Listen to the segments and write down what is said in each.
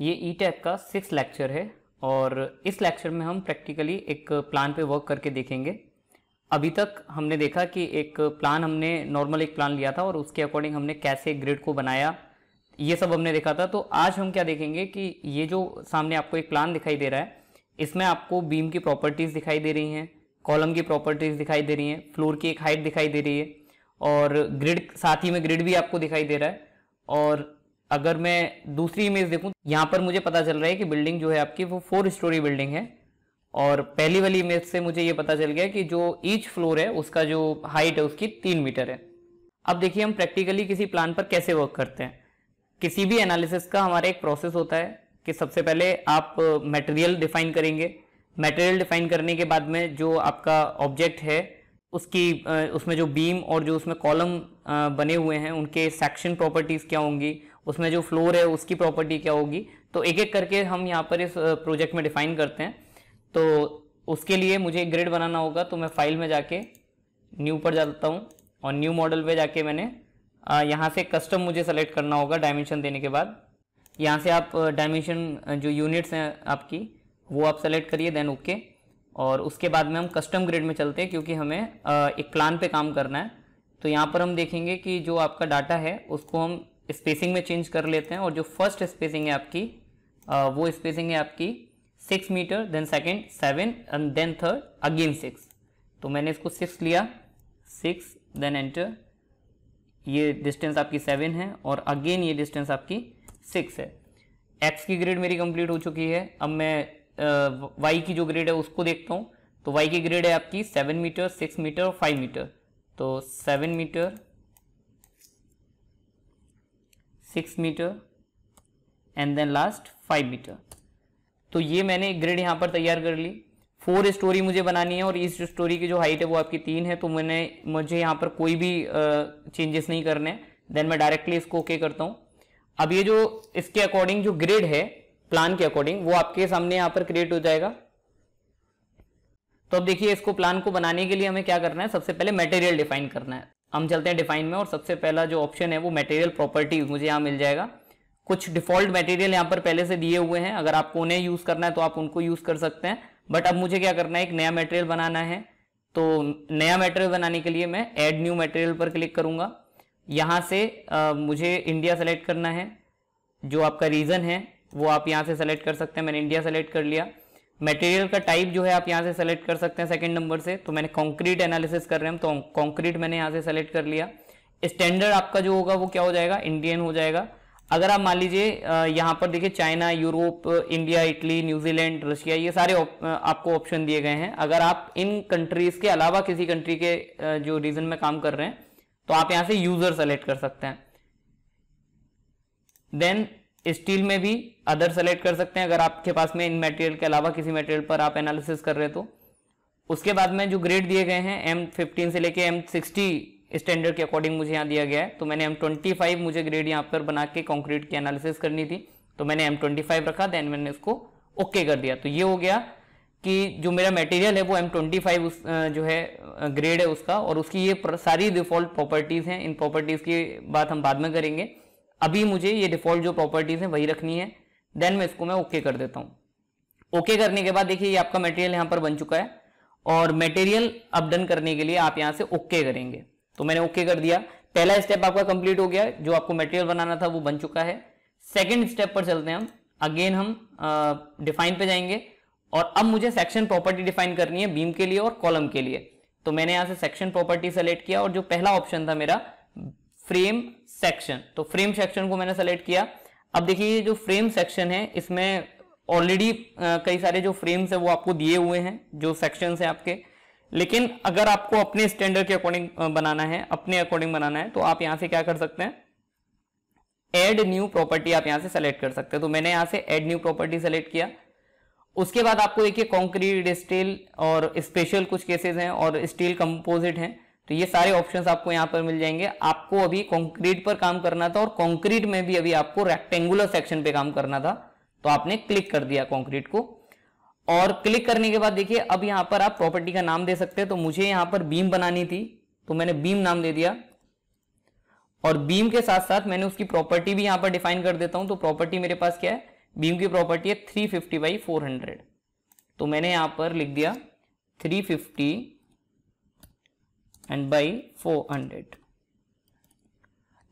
ये ई टैप का 6 लेक्चर है और इस लेक्चर में हम प्रैक्टिकली एक प्लान पे वर्क करके देखेंगे। अभी तक हमने देखा कि एक प्लान हमने नॉर्मल एक प्लान लिया था और उसके अकॉर्डिंग हमने कैसे ग्रिड को बनाया, ये सब हमने देखा था। तो आज हम क्या देखेंगे कि ये जो सामने आपको एक प्लान दिखाई दे रहा है, इसमें आपको बीम की प्रॉपर्टीज़ दिखाई दे रही हैं, कॉलम की प्रॉपर्टीज़ दिखाई दे रही हैं, फ्लोर की एक हाइट दिखाई दे रही है और ग्रिड, साथ ही में ग्रिड भी आपको दिखाई दे रहा है। और अगर मैं दूसरी इमेज देखूं, यहाँ पर मुझे पता चल रहा है कि बिल्डिंग जो है आपकी वो 4 स्टोरी बिल्डिंग है और पहली वाली इमेज से मुझे ये पता चल गया कि जो ईच फ्लोर है उसका जो हाइट है उसकी 3 मीटर है। अब देखिए हम प्रैक्टिकली किसी प्लान पर कैसे वर्क करते हैं। किसी भी एनालिसिस का हमारा एक प्रोसेस होता है कि सबसे पहले आप मटेरियल डिफाइन करेंगे। मटेरियल डिफाइन करने के बाद में जो आपका ऑब्जेक्ट है उसकी उसमें जो बीम और जो उसमें कॉलम बने हुए हैं उनके सेक्शन प्रॉपर्टीज़ क्या होंगी, उसमें जो फ्लोर है उसकी प्रॉपर्टी क्या होगी, तो एक एक करके हम यहाँ पर इस प्रोजेक्ट में डिफाइन करते हैं। तो उसके लिए मुझे एक ग्रिड बनाना होगा, तो मैं फाइल में जाके न्यू पर जाता हूँ और न्यू मॉडल पे जाके मैंने यहाँ से कस्टम मुझे सेलेक्ट करना होगा। डायमेंशन देने के बाद यहाँ से आप डायमेंशन जो यूनिट्स हैं आपकी वो आप सेलेक्ट करिए, देन ओके। और उसके बाद में हम कस्टम ग्रिड में चलते हैं क्योंकि हमें एक प्लान पे काम करना है। तो यहाँ पर हम देखेंगे कि जो आपका डाटा है उसको हम स्पेसिंग में चेंज कर लेते हैं और जो फर्स्ट स्पेसिंग है आपकी वो स्पेसिंग है आपकी 6 metre, then second 7 and then third again 6। तो मैंने इसको 6 लिया, 6 देन एंटर। ये डिस्टेंस आपकी 7 है और अगेन ये डिस्टेंस आपकी 6 है। एक्स की ग्रिड मेरी कंप्लीट हो चुकी है। अब मैं वाई की जो ग्रिड है उसको देखता हूँ। तो वाई की ग्रिड है आपकी 7 मीटर, 6 मीटर और 5 मीटर। तो 7 metre, 6 metre and then last 5 metre. तो ये मैंने ग्रिड यहाँ पर तैयार कर ली। 4 स्टोरी मुझे बनानी है और इस स्टोरी की जो हाइट है वो आपकी 3 है। तो मुझे यहाँ पर कोई भी चेंजेस नहीं करने। देन मैं डायरेक्टली इसको ओके करता हूँ। अब ये जो इसके अकॉर्डिंग जो ग्रिड है प्लान के अकॉर्डिंग वो आपके सामने यहाँ पर क्रिएट हो जाएगा। तो अब देखिए इसको प्लान को बनाने के लिए हमें क्या करना है, सबसे पहले मटेरियल डिफाइन करना है। हम चलते हैं डिफाइन में और सबसे पहला जो ऑप्शन है वो मटेरियल प्रॉपर्टीज मुझे यहाँ मिल जाएगा। कुछ डिफॉल्ट मटेरियल यहाँ पर पहले से दिए हुए हैं, अगर आपको उन्हें यूज करना है तो आप उनको यूज कर सकते हैं। बट अब मुझे क्या करना है, एक नया मटेरियल बनाना है। तो नया मटेरियल बनाने के लिए मैं ऐड न्यू मटेरियल पर क्लिक करूंगा। यहाँ से मुझे इंडिया सेलेक्ट करना है। जो आपका रीजन है वो आप यहाँ से सेलेक्ट कर सकते हैं। मैंने इंडिया सेलेक्ट कर लिया। मटेरियल का टाइप जो है आप यहाँ से सेलेक्ट कर सकते हैं सेकंड नंबर से। तो मैंने कंक्रीट एनालिसिस कर रहे हैं तो कंक्रीट मैंने यहाँ से सेलेक्ट कर लिया। स्टैंडर्ड आपका जो होगा वो क्या हो जाएगा, इंडियन हो जाएगा। अगर आप मान लीजिए यहाँ पर देखिए China, Europe, India, Italy, New Zealand, Russia, ये सारे आपको ऑप्शन दिए गए हैं। अगर आप इन कंट्रीज के अलावा किसी कंट्री के जो रीजन में काम कर रहे हैं तो आप यहाँ से यूजर सेलेक्ट कर सकते हैं। देन स्टील में भी अदर सेलेक्ट कर सकते हैं अगर आपके पास में इन मटेरियल के अलावा किसी मटेरियल पर आप एनालिसिस कर रहे हैं तो। उसके बाद में जो ग्रेड दिए गए हैं M15 से लेके M60 स्टैंडर्ड के अकॉर्डिंग मुझे यहाँ दिया गया है। तो मैंने M25 मुझे ग्रेड यहाँ पर बना के कंक्रीट की एनालिसिस करनी थी तो मैंने M25 रखा, देन मैंने इसको ओके कर दिया। तो ये हो गया कि जो मेरा मटेरियल है वो M25 जो है ग्रेड है उसका, और उसकी ये सारी डिफॉल्ट प्रॉपर्टीज हैं। इन प्रॉपर्टीज की बात हम बाद में करेंगे। अभी मुझे ये डिफॉल्ट जो प्रॉपर्टीज हैं वही रखनी है। देन मैं इसको ओके कर देता हूँ। ओके करने के बाद देखिए ये आपका मटेरियल यहाँ पर बन चुका है और मटेरियल अब डन करने के लिए आप यहाँ से ओके करेंगे। तो मैंने ओके कर दिया। पहला स्टेप आपका कंप्लीट हो गया, जो आपको मटेरियल बनाना था वो बन चुका है। सेकेंड स्टेप पर चलते हैं हम। अगेन हम डिफाइन पे जाएंगे और अब मुझे सेक्शन प्रॉपर्टी डिफाइन करनी है बीम के लिए और कॉलम के लिए। तो मैंने यहाँ से सेक्शन प्रॉपर्टी सेलेक्ट किया और जो पहला ऑप्शन था मेरा फ्रेम सेक्शन, तो फ्रेम सेक्शन को मैंने सेलेक्ट किया। अब देखिए ये जो फ्रेम सेक्शन है इसमें ऑलरेडी कई सारे जो फ्रेम्स है वो आपको दिए हुए हैं, जो सेक्शंस है आपके। लेकिन अगर आपको अपने स्टैंडर्ड के अकॉर्डिंग बनाना है, अपने अकॉर्डिंग बनाना है, तो आप यहाँ से क्या कर सकते हैं, ऐड न्यू प्रॉपर्टी आप यहाँ से सेलेक्ट कर सकते हैं। तो मैंने यहाँ से ऐड न्यू प्रॉपर्टी सेलेक्ट किया। उसके बाद आपको देखिए कंक्रीट, स्टील और स्पेशल कुछ केसेस हैं और स्टील कंपोजिट हैं। तो ये सारे ऑप्शंस आपको यहाँ पर मिल जाएंगे। आपको अभी कंक्रीट पर काम करना था और कंक्रीट में भी अभी आपको रेक्टेंगुलर सेक्शन पे काम करना था, तो आपने क्लिक कर दिया कंक्रीट को। और क्लिक करने के बाद देखिए अब यहाँ पर आप प्रॉपर्टी का नाम दे सकते हैं। तो मुझे यहाँ पर बीम बनानी थी तो मैंने बीम नाम दे दिया और बीम के साथ साथ मैंने उसकी प्रॉपर्टी भी यहाँ पर डिफाइन कर देता हूँ। तो प्रॉपर्टी मेरे पास क्या है, बीम की प्रॉपर्टी है 350/400, तो मैंने यहां पर लिख दिया 350 एंड बाई 400।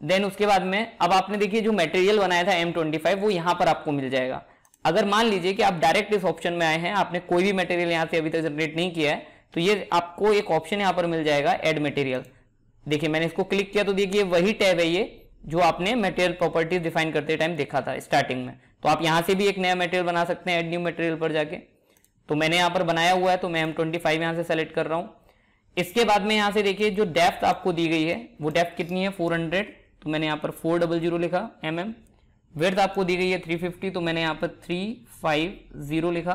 देन उसके बाद में अब आपने देखिए जो मटेरियल बनाया था M25 वो यहां पर आपको मिल जाएगा। अगर मान लीजिए कि आप डायरेक्ट इस ऑप्शन में आए हैं, आपने कोई भी मटेरियल यहां से अभी तक जनरेट नहीं किया है, तो ये आपको एक ऑप्शन यहां पर मिल जाएगा ऐड मटेरियल। देखिए मैंने इसको क्लिक किया तो देखिए वही टैब है ये जो आपने मटेरियल प्रॉपर्टीज डिफाइन करते टाइम देखा था स्टार्टिंग में। तो आप यहां से भी एक नया मटेरियल बना सकते हैं ऐड न्यू मटेरियल पर जाके। तो मैंने यहां पर बनाया हुआ है तो मैं M25 यहां से सेलेक्ट कर रहा हूं। इसके बाद में यहां से देखिए जो डेप्थ आपको दी गई है वो डेप्थ कितनी है 400, तो मैंने यहां पर 400 लिखा mm। विड्थ आपको दी गई है 350, तो मैंने यहां पर 350 लिखा।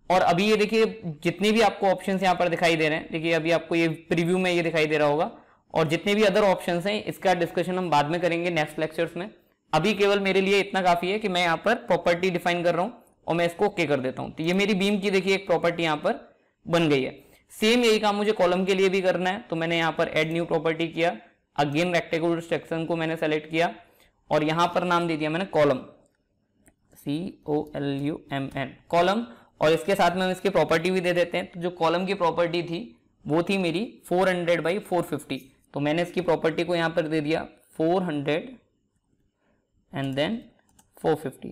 और अभी ये देखिए जितने भी आपको ऑप्शंस यहां पर दिखाई दे रहे हैं, देखिए अभी आपको ये प्रीव्यू में ये दिखाई दे रहा होगा, और जितने भी अदर ऑप्शंस हैं इसका डिस्कशन हम बाद में करेंगे नेक्स्ट लेक्चर्स में। अभी केवल मेरे लिए इतना काफी है कि मैं यहाँ पर प्रॉपर्टी डिफाइन कर रहा हूँ और मैं इसको ओके कर देता हूँ। तो ये मेरी बीम की देखिए एक प्रॉपर्टी यहाँ पर बन गई है। सेम यही काम मुझे कॉलम के लिए भी करना है, तो मैंने यहाँ पर एड न्यू प्रॉपर्टी किया, अगेन रेक्टेंगुलर सेक्शन को मैंने सेलेक्ट किया और यहाँ पर नाम दे दिया मैंने कॉलम, COLUMN कॉलम, और इसके साथ में हम इसकी प्रॉपर्टी भी दे देते हैं। तो जो कॉलम की प्रॉपर्टी थी वो थी मेरी 400/450, तो मैंने इसकी प्रॉपर्टी को यहाँ पर दे दिया 400 एंड देन 450।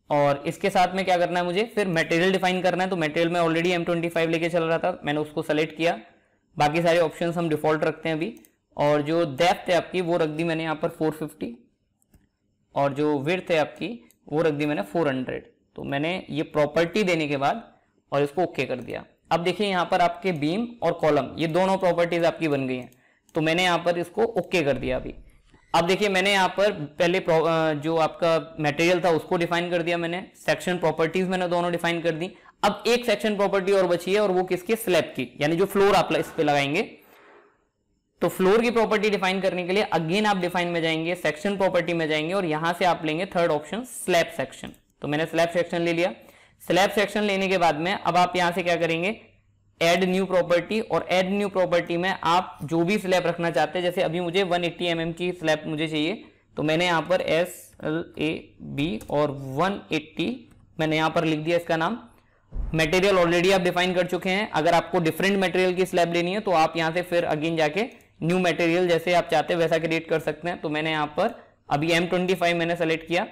और इसके साथ में क्या करना है मुझे फिर मटेरियल डिफाइन करना है। तो मटेरियल में ऑलरेडी M25 लेके चल रहा था, मैंने उसको सेलेक्ट किया। बाकी सारे ऑप्शंस हम डिफॉल्ट रखते हैं अभी, और जो डेप्थ है आपकी वो रख दी मैंने यहाँ पर 450, और जो विड्थ है आपकी वो रख दी मैंने 400। तो मैंने ये प्रॉपर्टी देने के बाद और इसको ओके कर दिया। अब देखिए यहाँ पर आपके बीम और कॉलम ये दोनों प्रॉपर्टीज आपकी बन गई हैं, तो मैंने यहाँ पर इसको ओके कर दिया अभी। अब देखिए मैंने यहाँ पर पहले जो आपका मटेरियल था उसको डिफाइन कर दिया मैंने, सेक्शन प्रॉपर्टीज मैंने दोनों डिफाइन कर दी। अब एक सेक्शन प्रॉपर्टी और बची है, और वो किसकी, स्लैब की, यानी जो फ्लोर आप इस पे लगाएंगे। तो फ्लोर की प्रॉपर्टी डिफाइन करने के लिए अगेन आप डिफाइन में जाएंगे, सेक्शन प्रॉपर्टी में जाएंगे, और यहां से आप लेंगे थर्ड ऑप्शन स्लैब सेक्शन। तो मैंने स्लैब सेक्शन ले लिया। स्लैब सेक्शन लेने के बाद में अब आप यहां से क्या करेंगे, ऐड न्यू प्रॉपर्टी, और ऐड न्यू प्रॉपर्टी में आप जो भी स्लैब रखना चाहते हैं, जैसे अभी मुझे 180 mm की स्लैब मुझे चाहिए, तो मैंने यहाँ पर SLAB और 180 मैंने यहाँ पर लिख दिया इसका नाम। मटेरियल ऑलरेडी आप डिफाइन कर चुके हैं। अगर आपको डिफरेंट मटेरियल की स्लैब लेनी है तो आप यहाँ से फिर अगेन जाके न्यू मटेरियल जैसे आप चाहते हैं वैसा क्रिएट कर सकते हैं। तो मैंने यहाँ पर अभी M25 मैंने सेलेक्ट किया।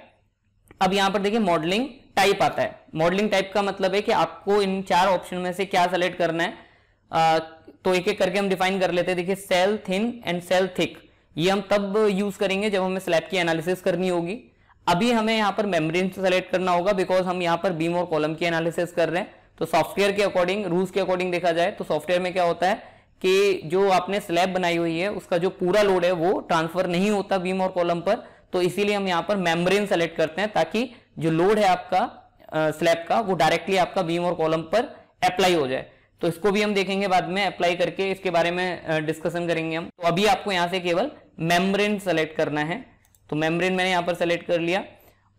अब यहाँ पर देखिए मॉडलिंग टाइप आता है। मॉडलिंग टाइप का मतलब है कि आपको इन चार ऑप्शन में से क्या सेलेक्ट करना है। तो एक एक करके हम डिफाइन कर लेते हैं। देखिए cell thin and cell thick, ये हम तब यूज करेंगे जब हमें स्लैब की एनालिसिस करनी होगी। अभी हमें यहाँ पर मेम्ब्रेन सेलेक्ट करना होगा, बिकॉज हम यहाँ पर बीम और कॉलम की एनालिसिस कर रहे हैं। तो सॉफ्टवेयर के अकॉर्डिंग, रूल्स के अकॉर्डिंग देखा जाए तो सॉफ्टवेयर में क्या होता है कि जो आपने स्लैब बनाई हुई है उसका जो पूरा लोड है वो ट्रांसफर नहीं होता बीम और कॉलम पर। तो इसीलिए हम यहाँ पर मेम्ब्रेन सेलेक्ट करते हैं, ताकि जो लोड है आपका स्लैब का वो डायरेक्टली आपका बीम और कॉलम पर अप्लाई हो जाए। तो इसको भी हम देखेंगे बाद में, अप्लाई करके इसके बारे में डिस्कशन करेंगे हम। तो अभी आपको यहाँ से केवल मेम्ब्रेन सेलेक्ट करना है। तो मेम्ब्रेन मैंने यहाँ पर सेलेक्ट कर लिया।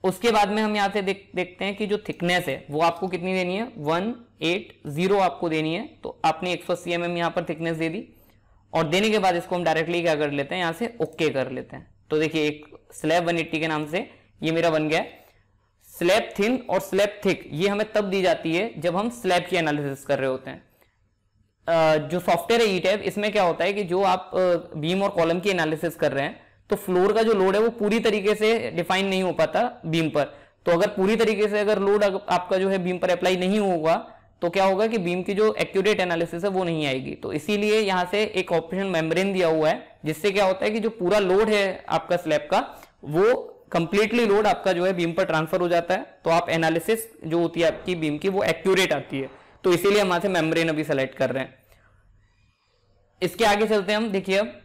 उसके बाद में हम यहाँ से देखते हैं कि जो थिकनेस है वो आपको कितनी देनी है, 180 आपको देनी है। तो आपने 180 mm यहाँ पर थिकनेस दे दी, और देने के बाद इसको हम डायरेक्टली क्या कर लेते हैं, यहाँ से ओके कर लेते हैं। तो देखिए एक स्लैब 180 के नाम से ये मेरा बन गया। स्लैब थिन और स्लैब थिक ये हमें तब दी जाती है जब हम स्लैब की एनालिसिस कर रहे होते हैं। जो सॉफ्टवेयर है ईटैब, इसमें क्या होता है कि जो आप बीम और कॉलम की एनालिसिस कर रहे हैं तो फ्लोर का जो लोड है वो पूरी तरीके से डिफाइन नहीं हो पाता बीम पर। तो अगर पूरी तरीके से अगर लोड आपका जो है बीम पर अप्लाई नहीं होगा तो क्या होगा कि बीम की जो एक्यूरेट एनालिसिस है वो नहीं आएगी। तो इसीलिए यहाँ से एक ऑप्शन मेम्ब्रेन दिया हुआ है, जिससे क्या होता है कि जो पूरा लोड है आपका स्लैब का वो कंप्लीटली लोड आपका जो है बीम पर ट्रांसफर हो जाता है। तो आप एनालिसिस जो होती है आपकी बीम की वो एक्यूरेट आती है। तो इसीलिए हम यहाँ से मेम्ब्रेन अभी सेलेक्ट कर रहे हैं। इसके आगे चलते हैं हम। देखिए अब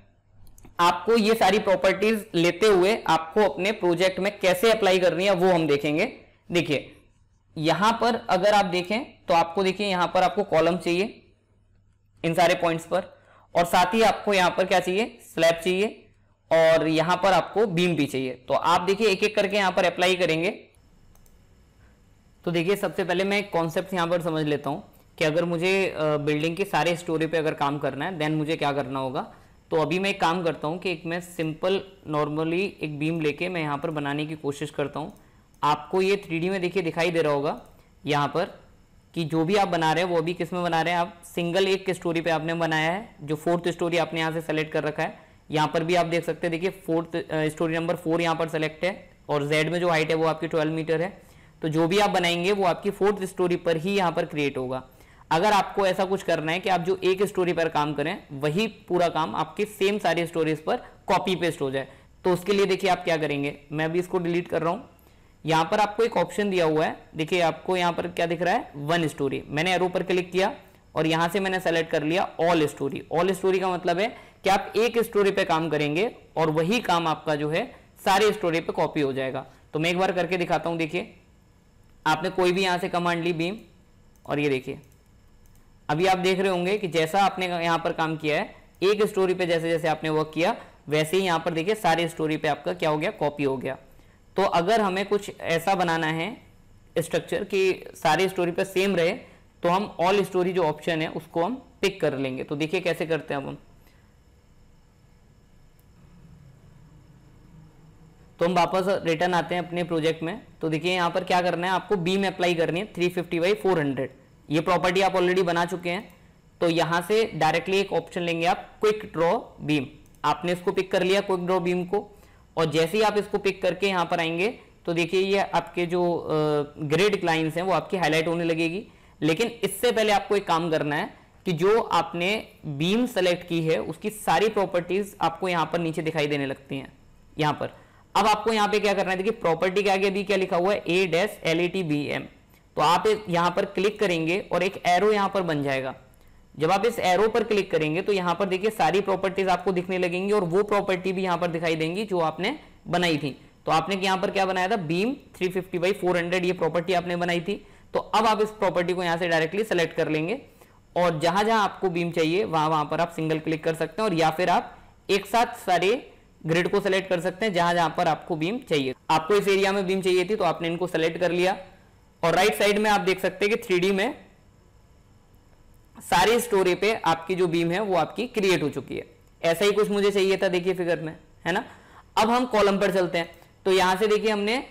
आपको ये सारी प्रॉपर्टीज लेते हुए आपको अपने प्रोजेक्ट में कैसे अप्लाई करनी है वो हम देखेंगे। देखिए यहां पर अगर आप देखें तो आपको देखिए यहां पर आपको कॉलम चाहिए इन सारे पॉइंट्स पर, और साथ ही आपको यहां पर क्या चाहिए, स्लैब चाहिए, और यहां पर आपको बीम भी चाहिए। तो आप देखिए एक एक करके यहां पर अप्लाई करेंगे। तो देखिए सबसे पहले मैं एक कॉन्सेप्ट यहां पर समझ लेता हूं कि अगर मुझे बिल्डिंग के सारे स्टोरी पे अगर काम करना है देन मुझे क्या करना होगा। तो अभी मैं एक काम करता हूँ कि एक मैं सिंपल नॉर्मली एक बीम लेके मैं यहाँ पर बनाने की कोशिश करता हूँ। आपको ये 3D में देखिए दिखाई दे रहा होगा यहाँ पर कि जो भी आप बना रहे हैं वो अभी किस में बना रहे हैं, आप सिंगल एक स्टोरी पे आपने बनाया है, जो 4th स्टोरी आपने यहाँ से सेलेक्ट कर रखा है। यहाँ पर भी आप देख सकते हैं, देखिए 4th स्टोरी नंबर 4 यहाँ पर सेलेक्ट है और जेड में जो हाइट है वो आपकी 12 मीटर है। तो जो भी आप बनाएंगे वो आपकी 4th स्टोरी पर ही यहाँ पर क्रिएट होगा। अगर आपको ऐसा कुछ करना है कि आप जो एक स्टोरी पर काम करें वही पूरा काम आपके सेम सारी स्टोरीज पर कॉपी पेस्ट हो जाए, तो उसके लिए देखिए आप क्या करेंगे। मैं अभी इसको डिलीट कर रहा हूँ। यहाँ पर आपको एक ऑप्शन दिया हुआ है, देखिए आपको यहाँ पर क्या दिख रहा है, 1 स्टोरी। मैंने एरो पर क्लिक किया और यहाँ से मैंने सेलेक्ट कर लिया ऑल स्टोरी। ऑल स्टोरी का मतलब है कि आप एक स्टोरी पे काम करेंगे और वही काम आपका जो है सारे स्टोरी पे कॉपी हो जाएगा। तो मैं एक बार करके दिखाता हूँ। देखिए आपने कोई भी यहाँ से कमांड ली बीम, और ये देखिए अभी आप देख रहे होंगे कि जैसा आपने यहाँ पर काम किया है, एक स्टोरी पे जैसे जैसे आपने वर्क किया वैसे ही यहाँ पर देखिए सारे स्टोरी पे आपका क्या हो गया, कॉपी हो गया। तो अगर हमें कुछ ऐसा बनाना है स्ट्रक्चर कि सारी स्टोरी पे सेम रहे, तो हम ऑल स्टोरी जो ऑप्शन है उसको हम पिक कर लेंगे। तो देखिए कैसे करते हैं अब हम। तो हम वापस रिटर्न आते हैं अपने प्रोजेक्ट में। तो देखिए यहाँ पर क्या करना है, आपको बीम अप्लाई करनी है 350/400। ये प्रॉपर्टी आप ऑलरेडी बना चुके हैं। तो यहाँ से डायरेक्टली एक ऑप्शन लेंगे आप, क्विक ड्रॉ बीम। आपने इसको पिक कर लिया क्विक ड्रॉ बीम को, और जैसे ही आप इसको पिक करके यहाँ पर आएंगे तो देखिए ये आपके जो ग्रिड लाइंस हैं वो आपकी हाईलाइट होने लगेगी। लेकिन इससे पहले आपको एक काम करना है कि जो आपने बीम सेलेक्ट की है उसकी सारी प्रॉपर्टीज आपको यहाँ पर नीचे दिखाई देने लगती हैं यहाँ पर। अब आपको यहाँ पे क्या करना है, देखिए प्रॉपर्टी के आगे भी क्या लिखा हुआ है, A-LATBM। तो आप यहाँ पर क्लिक करेंगे और एक एरो यहाँ पर बन जाएगा। जब आप इस एरो पर क्लिक करेंगे तो यहाँ पर देखिए सारी प्रॉपर्टीज आपको दिखने लगेंगी और वो प्रॉपर्टी भी यहाँ पर दिखाई देंगी जो आपने बनाई थी। तो आपने यहाँ पर क्या बनाया था, बीम 350/400 ये प्रॉपर्टी आपने बनाई थी। तो अब आप इस प्रॉपर्टी को यहाँ से डायरेक्टली सेलेक्ट कर लेंगे और जहां जहां आपको बीम चाहिए वहां पर आप सिंगल क्लिक कर सकते हैं, और या फिर आप एक साथ सारे ग्रिड को सेलेक्ट कर सकते हैं जहां जहां पर आपको बीम चाहिए। आपको इस एरिया में बीम चाहिए थी तो आपने इनको सेलेक्ट कर लिया, और राइट साइड में आप देख सकते हैं कि 3D में सारी स्टोरी पे आपकी जो बीम है वो आपकी क्रिएट हो चुकी है। ऐसा ही कुछ मुझे चाहिए था, देखिए फिगर में, है ना। अब हम कॉलम पर चलते हैं। तो यहां से देखिए हमने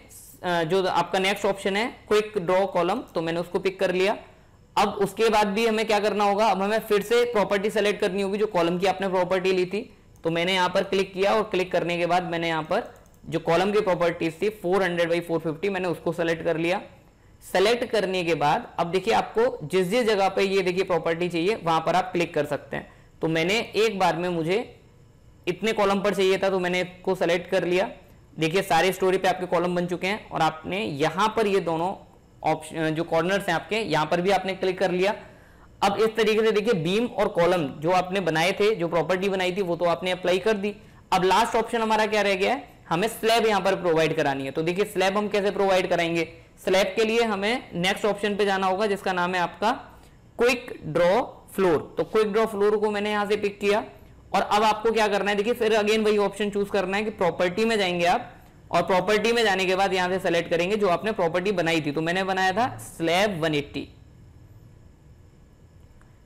जो आपका नेक्स्ट ऑप्शन है क्विक ड्रॉ कॉलम, तो मैंने उसको पिक कर लिया। अब उसके बाद भी हमें क्या करना होगा, अब हमें फिर से प्रॉपर्टी सेलेक्ट करनी होगी जो कॉलम की आपने प्रॉपर्टी ली थी। तो मैंने यहां पर क्लिक किया और क्लिक करने के बाद मैंने यहां पर जो कॉलम की प्रॉपर्टीज थी 400/450 मैंने उसको सेलेक्ट कर लिया। सेलेक्ट करने के बाद अब देखिए आपको जिस जिस जगह पे ये देखिए प्रॉपर्टी चाहिए वहां पर आप क्लिक कर सकते हैं। तो मैंने एक बार में मुझे इतने कॉलम पर चाहिए था तो मैंने इसको सेलेक्ट कर लिया। देखिए सारे स्टोरी पे आपके कॉलम बन चुके हैं, और आपने यहां पर ये दोनों ऑप्शन जो कॉर्नर्स हैं आपके यहां पर भी आपने क्लिक कर लिया। अब इस तरीके से देखिए बीम और कॉलम जो आपने बनाए थे, जो प्रॉपर्टी बनाई थी वो तो आपने अप्लाई कर दी। अब लास्ट ऑप्शन हमारा क्या रह गया है, हमें स्लैब यहां पर प्रोवाइड करानी है। तो देखिए स्लैब हम कैसे प्रोवाइड कराएंगे, स्लैब के लिए हमें नेक्स्ट ऑप्शन पे जाना होगा जिसका नाम है आपका क्विक ड्रॉ फ्लोर। तो क्विक ड्रॉ फ्लोर को मैंने यहां से पिक किया, और अब आपको क्या करना है, देखिए फिर अगेन वही ऑप्शन चूज करना है कि प्रॉपर्टी में जाएंगे आप, और प्रॉपर्टी में जाने के बाद यहां से सेलेक्ट करेंगे जो आपने प्रॉपर्टी बनाई थी। तो मैंने बनाया था स्लैब 180।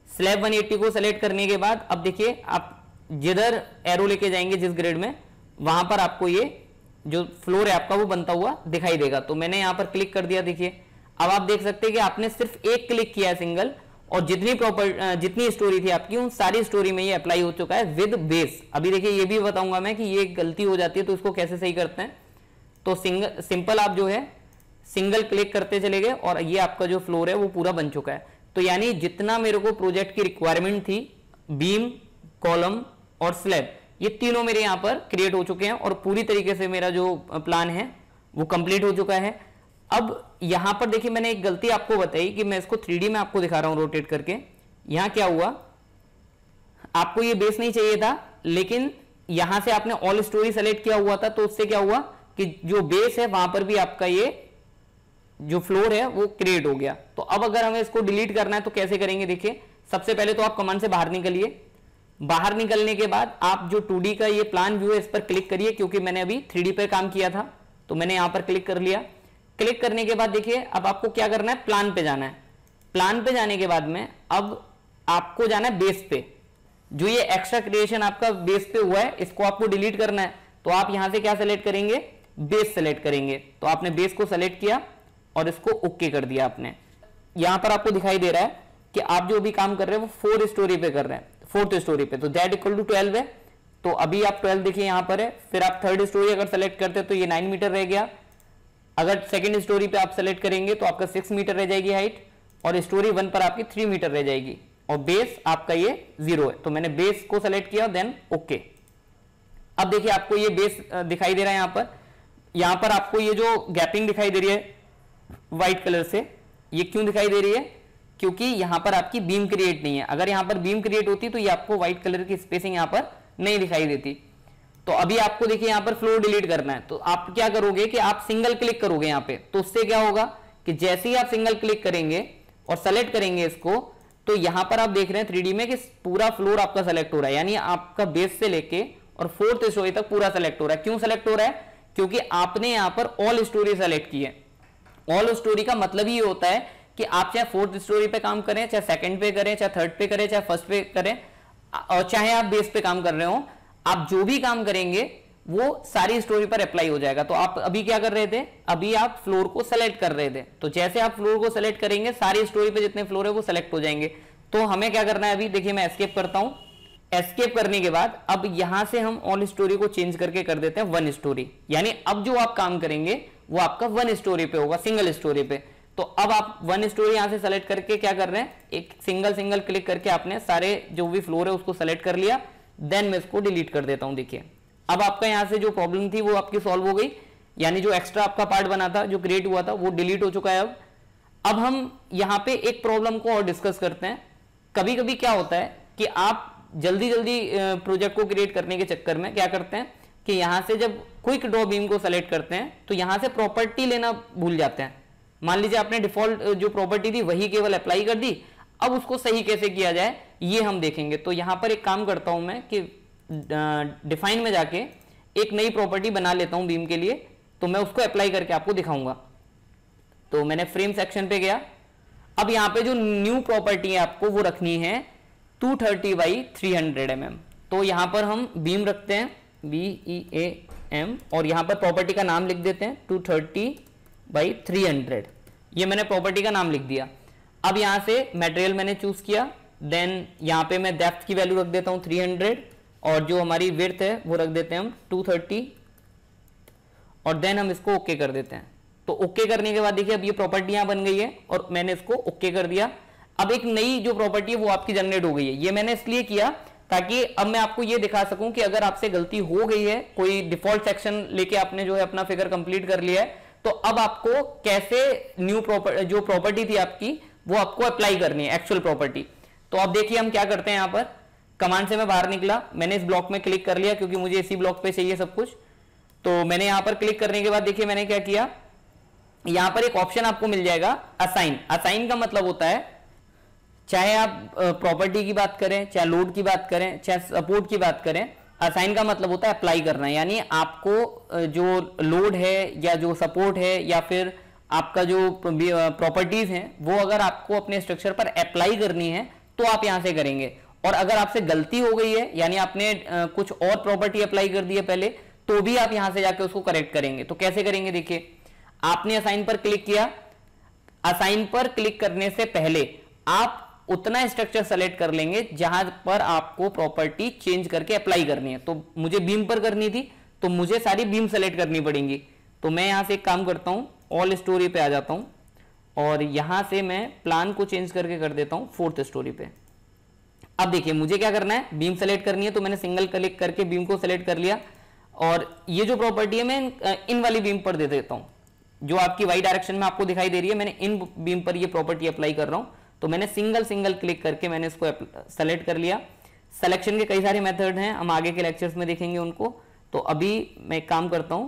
स्लैब 180 को सेलेक्ट करने के बाद अब देखिए आप जिधर एरो लेके जाएंगे जिस ग्रिड में, वहां पर आपको ये जो फ्लोर है आपका वो बनता हुआ दिखाई देगा। तो मैंने यहां पर क्लिक कर दिया। देखिए अब आप देख सकते हैं कि आपने सिर्फ एक क्लिक किया है सिंगल, और जितनी स्टोरी थी आपकी उन सारी स्टोरी में ये अप्लाई हो चुका है विद बेस। अभी देखिए ये भी बताऊंगा मैं कि ये गलती हो जाती है तो इसको कैसे सही करते हैं। तो सिंपल आप जो है सिंगल क्लिक करते चले गए और ये आपका जो फ्लोर है वो पूरा बन चुका है। तो यानी जितना मेरे को प्रोजेक्ट की रिक्वायरमेंट थी, बीम, कॉलम और स्लैब, ये तीनों मेरे यहाँ पर क्रिएट हो चुके हैं, और पूरी तरीके से मेरा जो प्लान है वो कंप्लीट हो चुका है। अब यहां पर देखिए मैंने एक गलती आपको बताई कि मैं इसको 3D में आपको दिखा रहा हूं रोटेट करके। यहां क्या हुआ, आपको ये बेस नहीं चाहिए था, लेकिन यहां से आपने ऑल स्टोरी सेलेक्ट किया हुआ था, तो उससे क्या हुआ कि जो बेस है वहां पर भी आपका ये जो फ्लोर है वो क्रिएट हो गया। तो अब अगर हमें इसको डिलीट करना है तो कैसे करेंगे, देखिए सबसे पहले तो आप कमांड से बाहर निकलिए। बाहर निकलने के बाद आप जो 2D का ये प्लान व्यू है इस पर क्लिक करिए, क्योंकि मैंने अभी 3D पर काम किया था तो मैंने यहां पर क्लिक कर लिया। क्लिक करने के बाद देखिए अब आपको क्या करना है, प्लान पे जाना है। प्लान पे जाने के बाद में अब आपको जाना है बेस पे। जो ये एक्स्ट्रा क्रिएशन आपका बेस पे हुआ है इसको आपको डिलीट करना है, तो आप यहां से क्या सेलेक्ट करेंगे, बेस सेलेक्ट करेंगे। तो आपने बेस को सेलेक्ट किया और इसको ओके कर दिया आपने। यहां पर आपको दिखाई दे रहा है कि आप जो भी काम कर रहे हैं वो 4 स्टोरी पे कर रहे हैं, 4th स्टोरी पे, तो दैट इक्वल टू 12 है। तो अभी आप 12 देखिए यहां पर है। फिर आप 3rd स्टोरी अगर सेलेक्ट करते हैं तो ये 9 मीटर रह गया। अगर 2nd स्टोरी पे आप सेलेक्ट करेंगे तो आपका 6 मीटर रह जाएगी हाइट, और स्टोरी 1 पर आपकी 3 मीटर रह जाएगी, और बेस आपका ये 0 है। तो मैंने बेस को सेलेक्ट किया, देन ओके। अब देखिए आपको ये बेस दिखाई दे रहा है। यहां पर आपको ये जो गैपिंग दिखाई दे रही है व्हाइट कलर से, ये क्यों दिखाई दे रही है, क्योंकि यहां पर आपकी बीम क्रिएट नहीं है। अगर यहां पर बीम क्रिएट होती तो ये आपको व्हाइट कलर की स्पेसिंग यहां पर नहीं दिखाई देती। तो अभी आपको देखिए यहां पर फ्लोर डिलीट करना है, तो आप क्या करोगे कि आप सिंगल क्लिक करोगे यहां पे। तो उससे क्या होगा कि जैसे ही आप सिंगल क्लिक करेंगे और सेलेक्ट करेंगे इसको, तो यहां पर आप देख रहे हैं 3D में कि पूरा फ्लोर आपका सेलेक्ट हो रहा है, यानी आपका बेस से लेके और 4th स्टोरी तक पूरा सेलेक्ट हो रहा है। क्यों सेलेक्ट हो रहा है, क्योंकि आपने यहां पर ऑल स्टोरी सेलेक्ट की है। ऑल स्टोरी का मतलब ही होता है कि आप चाहे 4th स्टोरी पे काम करें, चाहे 2nd पे करें, चाहे 3rd पे करें, चाहे 1st पे करें, और चाहे आप बेस पे काम कर रहे हो, आप जो भी काम करेंगे वो सारी स्टोरी पर अप्लाई हो जाएगा। तो आप अभी क्या कर रहे थे, अभी आप फ्लोर को सेलेक्ट कर रहे थे, तो जैसे आप फ्लोर को सेलेक्ट करेंगे सारी स्टोरी पे जितने फ्लोर है वो सेलेक्ट हो जाएंगे। तो हमें क्या करना है, अभी देखिए मैं एस्केप करता हूं। एस्केप करने के बाद अब यहां से हम ऑल स्टोरी को चेंज करके कर देते हैं 1 स्टोरी, यानी अब जो आप काम करेंगे वो आपका 1 स्टोरी पे होगा, सिंगल स्टोरी पे। तो अब आप 1 स्टोरी यहां से सेलेक्ट करके क्या कर रहे हैं, एक सिंगल क्लिक करके आपने सारे जो भी फ्लोर है उसको सेलेक्ट कर लिया। देन मैं इसको डिलीट कर देता हूं। देखिए अब आपका यहां से जो प्रॉब्लम थी वो आपकी सॉल्व हो गई, यानी जो एक्स्ट्रा आपका पार्ट बना था, जो क्रिएट हुआ था, वो डिलीट हो चुका है। अब हम यहां पे एक प्रॉब्लम को और डिस्कस करते हैं। कभी कभी क्या होता है कि आप जल्दी प्रोजेक्ट को क्रिएट करने के चक्कर में क्या करते हैं कि यहां से जब क्विक ड्रॉ बीम को सेलेक्ट करते हैं तो यहां से प्रॉपर्टी लेना भूल जाते हैं। मान लीजिए आपने डिफॉल्ट जो प्रॉपर्टी थी वही केवल अप्लाई कर दी, अब उसको सही कैसे किया जाए ये हम देखेंगे। तो यहां पर एक काम करता हूं मैं कि डिफाइन में जाके एक नई प्रॉपर्टी बना लेता हूं बीम के लिए, तो मैं उसको अप्लाई करके आपको दिखाऊंगा। तो मैंने फ्रेम सेक्शन पे गया। अब यहां पे जो न्यू प्रॉपर्टी है आपको वो रखनी है 230 बाई 300 mm। तो यहां पर हम बीम रखते हैं BEAM, और यहां पर प्रॉपर्टी का नाम लिख देते हैं 230 बाई 300। ये मैंने प्रॉपर्टी का नाम लिख दिया। अब यहां से मटेरियल मैंने चूज किया, देन यहां पे मैं डेप्थ की वैल्यू रख देता हूं 300, और जो हमारी विड्थ है वो रख देते हैं हम 230, और देन हम इसको ओके कर देते हैं। तो ओके करने के बाद देखिए अब ये प्रॉपर्टी यहां बन गई है और मैंने इसको ओके कर दिया। अब एक नई जो प्रॉपर्टी है वो आपकी जनरेट हो गई है। ये मैंने इसलिए किया ताकि अब मैं आपको ये दिखा सकूं कि अगर आपसे गलती हो गई है, कोई डिफॉल्ट सेक्शन लेके आपने जो है अपना फिगर कंप्लीट कर लिया है, तो अब आपको कैसे न्यू जो प्रॉपर्टी थी आपकी वो आपको अप्लाई करनी है, एक्चुअल प्रॉपर्टी। तो अब देखिए हम क्या करते हैं, यहां पर कमांड से मैं बाहर निकला, मैंने इस ब्लॉक में क्लिक कर लिया क्योंकि मुझे इसी ब्लॉक पे चाहिए सब कुछ। तो मैंने यहां पर क्लिक करने के बाद देखिए मैंने क्या किया, यहां पर एक ऑप्शन आपको मिल जाएगा असाइन। असाइन का मतलब होता है चाहे आप प्रॉपर्टी की बात करें, चाहे लोड की बात करें, चाहे सपोर्ट की बात करें, असाइन का मतलब होता है अप्लाई करना। यानी आपको जो लोड है या जो सपोर्ट है या फिर आपका जो प्रॉपर्टीज हैं वो अगर आपको अपने स्ट्रक्चर पर अप्लाई करनी है तो आप यहां से करेंगे। और अगर आपसे गलती हो गई है यानी आपने कुछ और प्रॉपर्टी अप्लाई कर दी है पहले, तो भी आप यहां से जाके उसको करेक्ट करेंगे। तो कैसे करेंगे, देखिए आपने असाइन पर क्लिक किया। असाइन पर क्लिक करने से पहले आप उतना स्ट्रक्चर सेलेक्ट कर लेंगे जहां पर आपको प्रॉपर्टी चेंज करके अप्लाई करनी है। तो मुझे बीम पर करनी थी तो मुझे सारी बीम सेलेक्ट करनी पड़ेंगी। तो मैं यहां से एक काम करता हूं, ऑल स्टोरी पे आ जाता हूं और यहां से मैं प्लान को चेंज करके कर देता हूं 4th स्टोरी पे। अब देखिए मुझे क्या करना है, बीम सेलेक्ट करनी है, तो मैंने सिंगल क्लिक करके बीम को सेलेक्ट कर लिया और ये जो प्रॉपर्टी है मैं इन वाली बीम पर दे देता हूं जो आपकी वाई डायरेक्शन में आपको दिखाई दे रही है। मैंने इन बीम पर ये प्रॉपर्टी अप्लाई कर रहा हूं, तो मैंने सिंगल क्लिक करके मैंने इसको सेलेक्ट कर लिया। सिलेक्शन के कई सारे मेथड हैं, हम आगे के लेक्चर्स में देखेंगे उनको। तो अभी मैं एक काम करता हूं,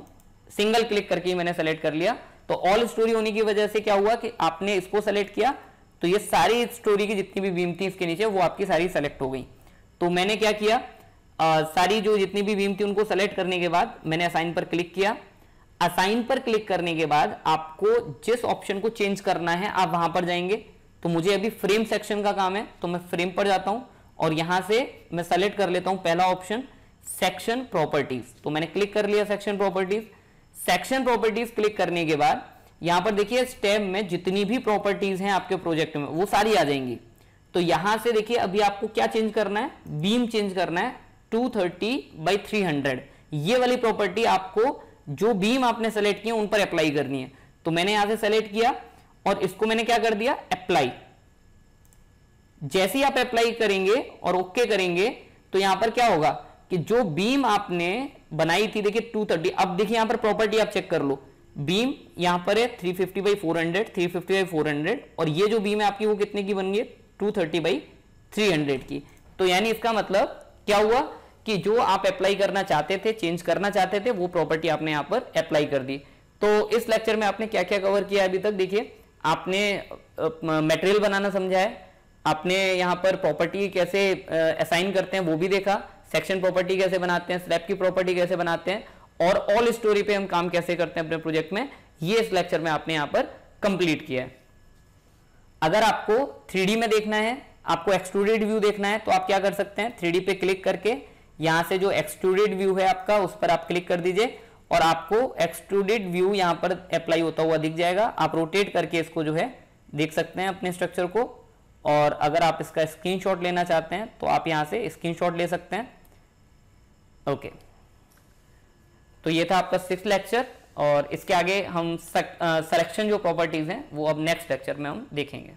सिंगल क्लिक करके मैंने सेलेक्ट कर लिया। तो ऑल स्टोरी होने की वजह से क्या हुआ कि आपने इसको सेलेक्ट किया तो ये सारी स्टोरी की जितनी भी बीम थी इसके नीचे वो आपकी सारी सेलेक्ट हो गई। तो मैंने क्या किया, सारी जो जितनी भी बीम थी उनको सेलेक्ट करने के बाद मैंने असाइन पर क्लिक किया। असाइन पर क्लिक करने के बाद आपको जिस ऑप्शन को चेंज करना है आप वहां पर जाएंगे। तो मुझे अभी फ्रेम सेक्शन का काम है तो मैं फ्रेम पर जाता हूं और यहां से मैं सेलेक्ट कर लेता हूं पहला ऑप्शन सेक्शन प्रॉपर्टीज। तो मैंने क्लिक कर लिया section properties. Section properties click करने के बाद यहां पर देखिए इस टैब में जितनी भी प्रॉपर्टीज हैं आपके प्रोजेक्ट में वो सारी आ जाएंगी। तो यहां से देखिए अभी आपको क्या चेंज करना है, बीम चेंज करना है 230/300। ये वाली प्रॉपर्टी आपको जो बीम आपने सेलेक्ट किया उन पर अप्लाई करनी है। तो मैंने यहां से सेलेक्ट किया और इसको मैंने क्या कर दिया, अप्लाई। जैसे ही आप अप्लाई करेंगे और ओके करेंगे तो यहां पर क्या होगा कि जो बीम आपने बनाई थी देखिए 230, अब देखिए यहां पर प्रॉपर्टी आप चेक कर लो, बीम यहां पर है 350/400, 350/400 और ये जो बीम है आपकी वो कितने की बन गई, 230/300 की। तो यानी इसका मतलब क्या हुआ कि जो आप अप्लाई करना चाहते थे, चेंज करना चाहते थे, वो प्रॉपर्टी आपने यहां पर अप्लाई कर दी। तो इस लेक्चर में आपने क्या क्या कवर किया अभी तक, देखिए आपने मटेरियल बनाना समझा है, आपने यहां पर प्रॉपर्टी कैसे असाइन करते हैं वो भी देखा, सेक्शन प्रॉपर्टी कैसे बनाते हैं, स्लैब की प्रॉपर्टी कैसे बनाते हैं, और ऑल स्टोरी पे हम काम कैसे करते हैं अपने प्रोजेक्ट में, ये इस लेक्चर में आपने यहां पर कंप्लीट किया है। अगर आपको 3D में देखना है, आपको एक्सट्रूडेड व्यू देखना है, तो आप क्या कर सकते हैं, 3D पे क्लिक करके यहां से जो एक्सट्रूडेड व्यू है आपका उस पर आप क्लिक कर दीजिए और आपको एक्सट्रूडेड व्यू यहां पर अप्लाई होता हुआ दिख जाएगा। आप रोटेट करके इसको जो है देख सकते हैं अपने स्ट्रक्चर को, और अगर आप इसका स्क्रीनशॉट लेना चाहते हैं तो आप यहां से स्क्रीनशॉट ले सकते हैं। ओके, तो ये था आपका 6th लेक्चर, और इसके आगे हम सिलेक्शन जो प्रॉपर्टीज हैं वो अब नेक्स्ट लेक्चर में हम देखेंगे।